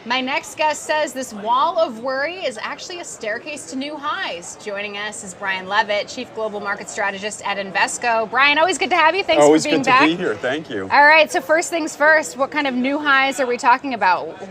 My next guest says this wall of worry is actually a staircase to new highs. Joining us is Brian Levitt, Chief Global Market Strategist at Invesco. Brian, always good to have you. Thanks for being back. Always good to be here. Thank you. All right, so first things first, what kind of new highs are we talking about?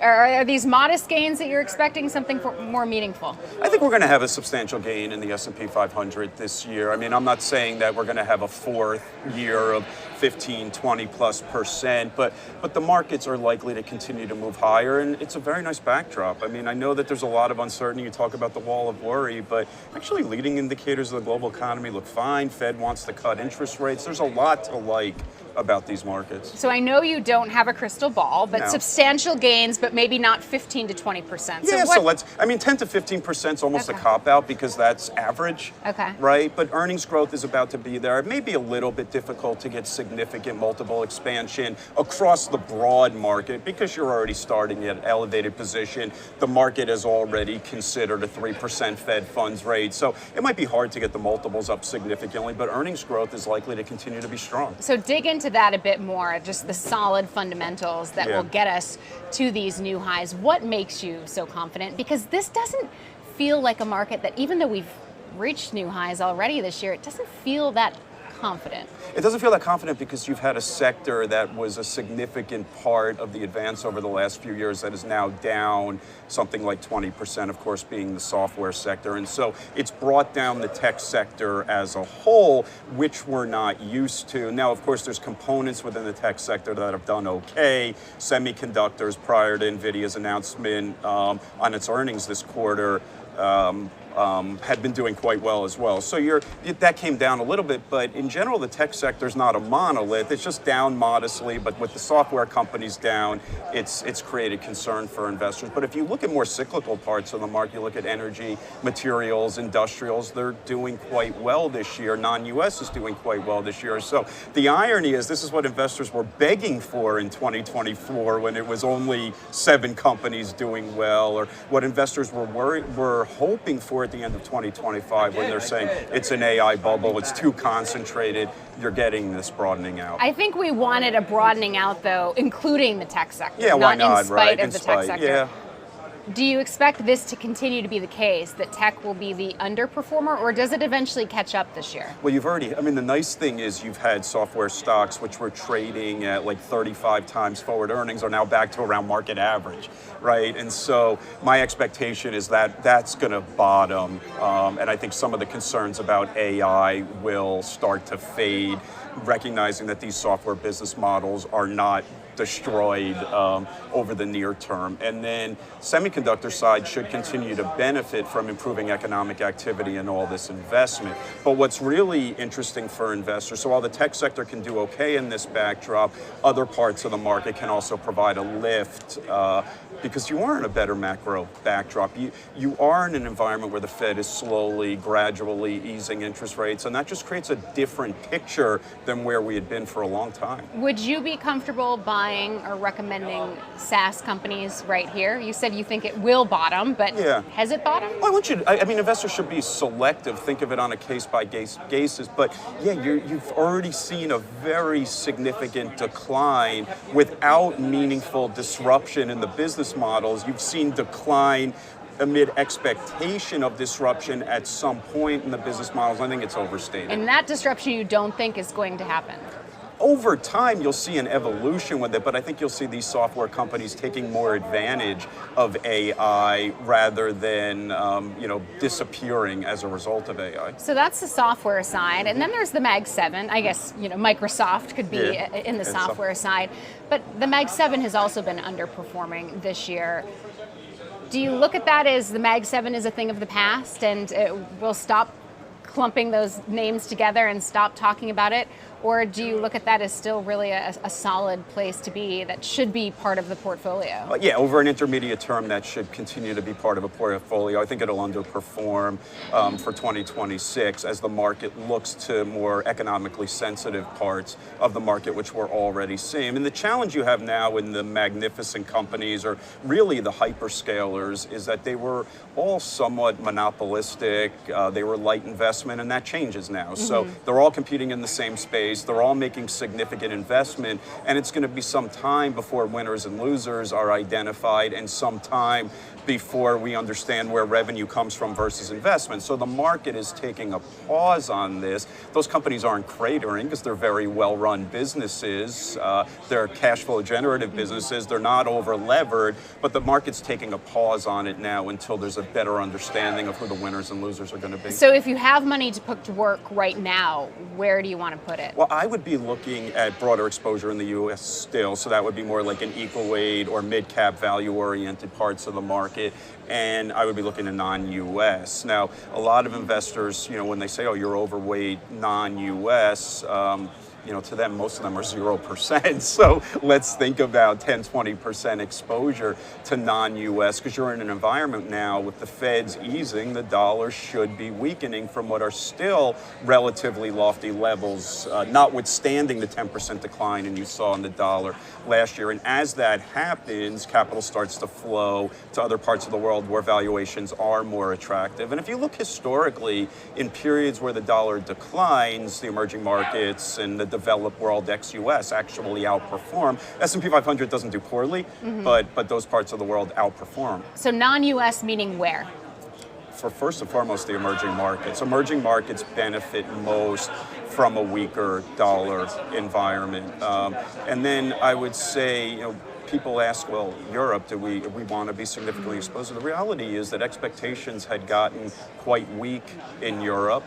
Are these modest gains that you're expecting, something more meaningful? I think we're going to have a substantial gain in the S&P 500 this year. I mean, I'm not saying that we're going to have a fourth year of 15, 20+%, but the markets are likely to continue to move higher, and it's a very nice backdrop. I mean, I know that there's a lot of uncertainty. You talk about the wall of worry, but actually leading indicators of the global economy look fine. Fed wants to cut interest rates. There's a lot to like about these markets. So I know you don't have a crystal ball, but No. substantial gains, but maybe not 15 to 20%. Yeah, so let's, I mean, 10 to 15% is almost a cop-out because that's average, right? But earnings growth is about to be there. It may be a little bit difficult to get significant multiple expansion across the broad market because you're already starting at an elevated position. The market has already considered a 3% Fed funds rate. So it might be hard to get the multiples up significantly, but earnings growth is likely to continue to be strong. So dig into that a bit more, just the solid fundamentals that will get us to these new highs. What makes you so confident? Because this doesn't feel like a market that, even though we've reached new highs already this year, it doesn't feel that confident. It doesn't feel that confident because you've had a sector that was a significant part of the advance over the last few years that is now down something like 20%, of course, being the software sector. And so it's brought down the tech sector as a whole, which we're not used to. Now, of course, there's components within the tech sector that have done okay. Semiconductors, prior to NVIDIA's announcement on its earnings this quarter, had been doing quite well as well. So that came down a little bit, but in general, the tech sector is not a monolith. It's just down modestly, but with the software companies down, it's created concern for investors. But if you look at more cyclical parts of the market, you look at energy, materials, industrials, they're doing quite well this year. Non-U.S. is doing quite well this year. So the irony is this is what investors were begging for in 2024 when it was only 7 companies doing well, or what investors were hoping for at the end of 2025 when they're saying it's an AI bubble, it's too concentrated. You're getting this broadening out. I think we wanted a broadening out, though, including the tech sector. Yeah, why not, in spite right? of the tech sector. Yeah. Do you expect this to continue to be the case, that tech will be the underperformer, or does it eventually catch up this year? Well, the nice thing is you've had software stocks which were trading at like 35 times forward earnings are now back to around market average, right? And so my expectation is that that's going to bottom, and I think some of the concerns about AI will start to fade, recognizing that these software business models are not destroyed over the near term. And then semiconductor side should continue to benefit from improving economic activity and all this investment. But what's really interesting for investors, so while the tech sector can do okay in this backdrop, other parts of the market can also provide a lift because you are in a better macro backdrop. You are in an environment where the Fed is slowly, gradually easing interest rates, and that just creates a different picture than where we had been for a long time. Would you be comfortable buying or recommending SaaS companies right here? You said you think it will bottom, but has it bottomed? Well, investors should be selective, think of it on a case-by-case basis, but you've already seen a very significant decline without meaningful disruption in the business models. You've seen decline amid expectation of disruption at some point in the business models. I think it's overstated. And that disruption you don't think is going to happen? Over time, you'll see an evolution with it, but I think you'll see these software companies taking more advantage of AI rather than, disappearing as a result of AI. So that's the software side, and then there's the Mag 7. I guess Microsoft could be in the software side, but the Mag 7 has also been underperforming this year. Do you look at that as the Mag 7 is a thing of the past, and we'll stop clumping those names together and stop talking about it? Or do you look at that as still really a solid place to be that should be part of the portfolio? Over an intermediate term, that should continue to be part of a portfolio. I think it'll underperform for 2026 as the market looks to more economically sensitive parts of the market, which we're already seeing. And the challenge you have now in the magnificent companies, or really the hyperscalers, is that they were all somewhat monopolistic. They were light investment, and that changes now. So they're all competing in the same space. space. They're all making significant investment, and it's going to be some time before winners and losers are identified, and some time before we understand where revenue comes from versus investment. So the market is taking a pause on this. Those companies aren't cratering because they're very well-run businesses. They're cash flow generative businesses. They're not over-levered, but the market's taking a pause on it now until there's a better understanding of who the winners and losers are going to be. So if you have money to put to work right now, where do you want to put it? Well, I would be looking at broader exposure in the U.S. still, so that would be more like an equal weight or mid-cap value-oriented parts of the market. And I would be looking at non-U.S. Now, a lot of investors, when they say, oh, you're overweight non-U.S., to them, most of them are 0%. So let's think about 10, 20% exposure to non-U.S. because you're in an environment now with the Feds easing, the dollar should be weakening from what are still relatively lofty levels, notwithstanding the 10% decline and you saw in the dollar last year. And as that happens, capital starts to flow to other parts of the world where valuations are more attractive. And if you look historically, in periods where the dollar declines, the emerging markets and the developed world ex-US actually outperform. S&P 500 doesn't do poorly, but those parts of the world outperform. So non-US meaning where? For first and foremost, the emerging markets. Emerging markets benefit most from a weaker dollar environment. And then I would say, people ask, well, Europe, do we want to be significantly exposed? The reality is that expectations had gotten quite weak in Europe.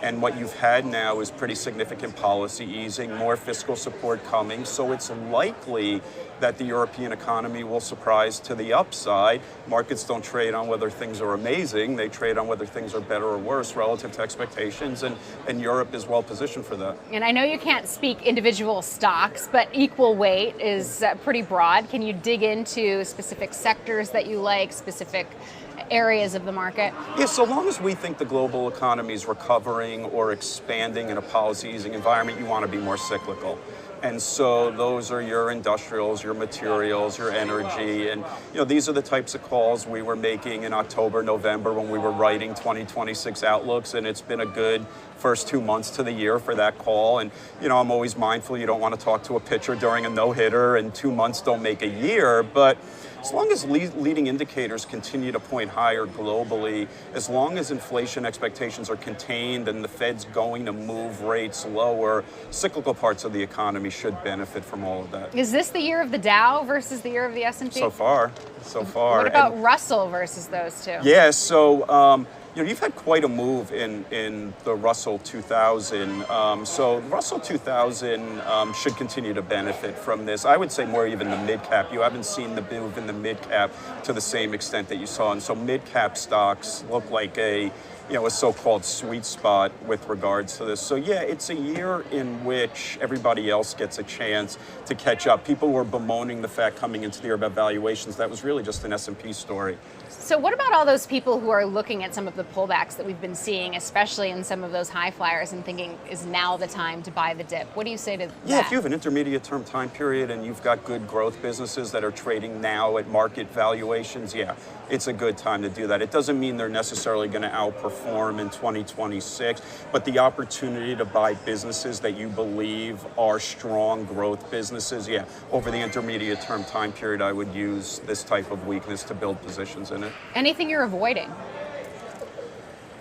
And what you've had now is pretty significant policy easing, more fiscal support coming. So it's likely that the European economy will surprise to the upside. Markets don't trade on whether things are amazing. They trade on whether things are better or worse relative to expectations. And Europe is well positioned for that. And I know you can't speak individual stocks, but equal weight is pretty broad. Can you dig into specific sectors that you like, specific areas of the market? Yeah, so long as we think the global economy is recovering or expanding in a policy easing environment, you want to be more cyclical. And so those are your industrials, your materials, your energy. And these are the types of calls we were making in October, November when we were writing 2026 outlooks. And it's been a good first 2 months to the year for that call. And I'm always mindful you don't want to talk to a pitcher during a no-hitter, and 2 months don't make a year. But as long as leading indicators continue to point higher globally, as long as inflation expectations are contained and the Fed's going to move rates lower, cyclical parts of the economy should benefit from all of that. Is this the year of the Dow versus the year of the S&P? So far. What about Russell versus those two? Yeah, so you've had quite a move in the Russell 2000. So Russell 2000 should continue to benefit from this. I would say more even the mid-cap. You haven't seen the move in the mid-cap to the same extent that you saw. And so mid-cap stocks look like a so-called sweet spot with regards to this. So yeah, it's a year in which everybody else gets a chance to catch up. People were bemoaning the fact coming into the year about valuations. That was really just an S&P story. So what about all those people who are looking at some of the pullbacks that we've been seeing, especially in some of those high flyers, and thinking, is now the time to buy the dip? What do you say to that? Yeah, if you have an intermediate term time period and you've got good growth businesses that are trading now at market valuations, yeah, it's a good time to do that. It doesn't mean they're necessarily going to outperform in 2026, but the opportunity to buy businesses that you believe are strong growth businesses, yeah, over the intermediate term time period, I would use this type of weakness to build positions in it. Anything you're avoiding?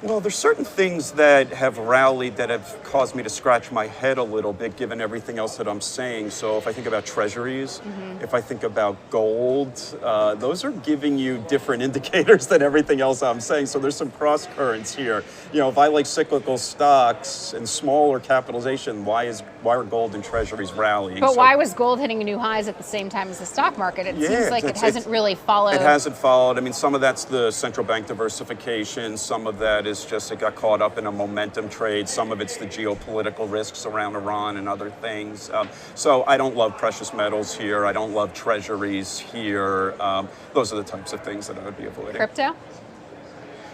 Well, there's certain things that have rallied that have caused me to scratch my head a little bit, given everything else that I'm saying. So if I think about treasuries, if I think about gold, those are giving you different indicators than everything else I'm saying. So there's some cross currents here. If I like cyclical stocks and smaller capitalization, why are gold and treasuries rallying? But why was gold hitting new highs at the same time as the stock market? It seems like it hasn't really followed. It hasn't followed. I mean, some of that's the central bank diversification. Some of that is just it got caught up in a momentum trade. Some of it's the geopolitical risks around Iran and other things. So I don't love precious metals here. I don't love treasuries here. Those are the types of things that I would be avoiding. Crypto?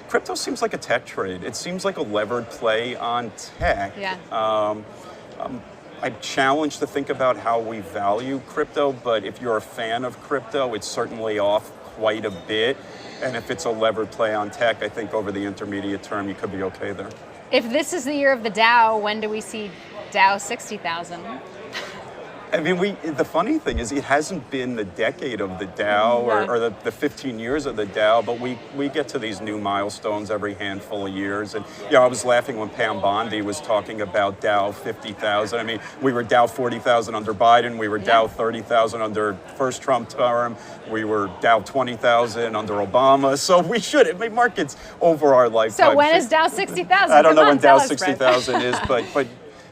Crypto seems like a tech trade. It seems like a levered play on tech. Yeah. I'm challenged to think about how we value crypto, but if you're a fan of crypto, it's certainly off quite a bit. And if it's a levered play on tech, I think over the intermediate term, you could be okay there. If this is the year of the Dow, when do we see Dow 60,000. I mean, the funny thing is it hasn't been the decade of the Dow or the 15 years of the Dow, but we get to these new milestones every handful of years. And, I was laughing when Pam Bondi was talking about Dow 50,000. I mean, we were Dow 40,000 under Biden. We were Dow 30,000 under first Trump term. We were Dow 20,000 under Obama. So we should. I mean, markets over our lifetime. So when is Dow 60,000? I don't know when Dow 60,000 is, but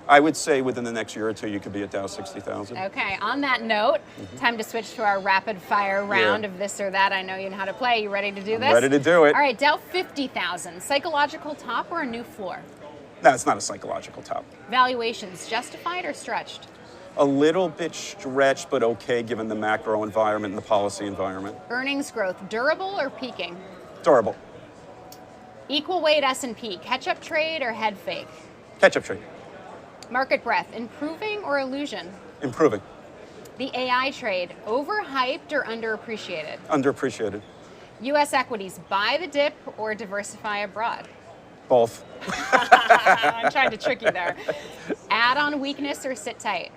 I would say within the next year or two, you could be at Dow 60,000. Okay, on that note, time to switch to our rapid fire round of this or that. I know you know how to play. You ready to do this? I'm ready to do it. All right, Dow 50,000, psychological top or a new floor? No, it's not a psychological top. Valuations, justified or stretched? A little bit stretched, but okay given the macro environment and the policy environment. Earnings growth, durable or peaking? Durable. Equal weight S&P, catch-up trade or head fake? Catch-up trade. Market breadth, improving or illusion? Improving. The AI trade, overhyped or underappreciated? Underappreciated. U.S. equities, buy the dip or diversify abroad? Both. I'm trying to trick you there. Add on weakness or sit tight?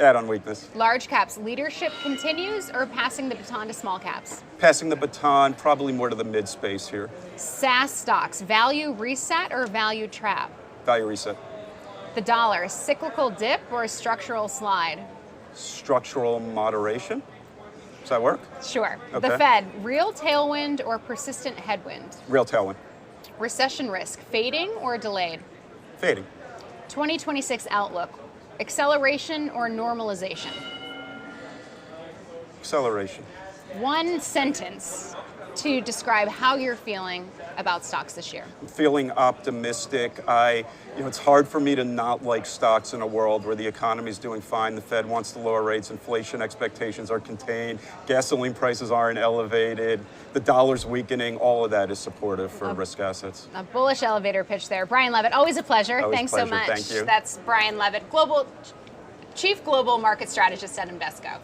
Add on weakness. Large caps, leadership continues or passing the baton to small caps? Passing the baton, probably more to the mid space here. SaaS stocks, value reset or value trap? Value reset. The dollar, cyclical dip or structural slide? Structural moderation. Does that work? Sure. Okay. The Fed, real tailwind or persistent headwind? Real tailwind. Recession risk, fading or delayed? Fading. 2026 outlook, acceleration or normalization? Acceleration. One sentence to describe how you're feeling about stocks this year. I'm feeling optimistic. It's hard for me to not like stocks in a world where the economy is doing fine. The Fed wants to lower rates. Inflation expectations are contained. Gasoline prices aren't elevated. The dollar's weakening. All of that is supportive for risk assets. A bullish elevator pitch there. Brian Levitt, always a pleasure. Always Thanks pleasure. so much. Thank you. That's Brian Levitt, Chief Global Market Strategist at Invesco.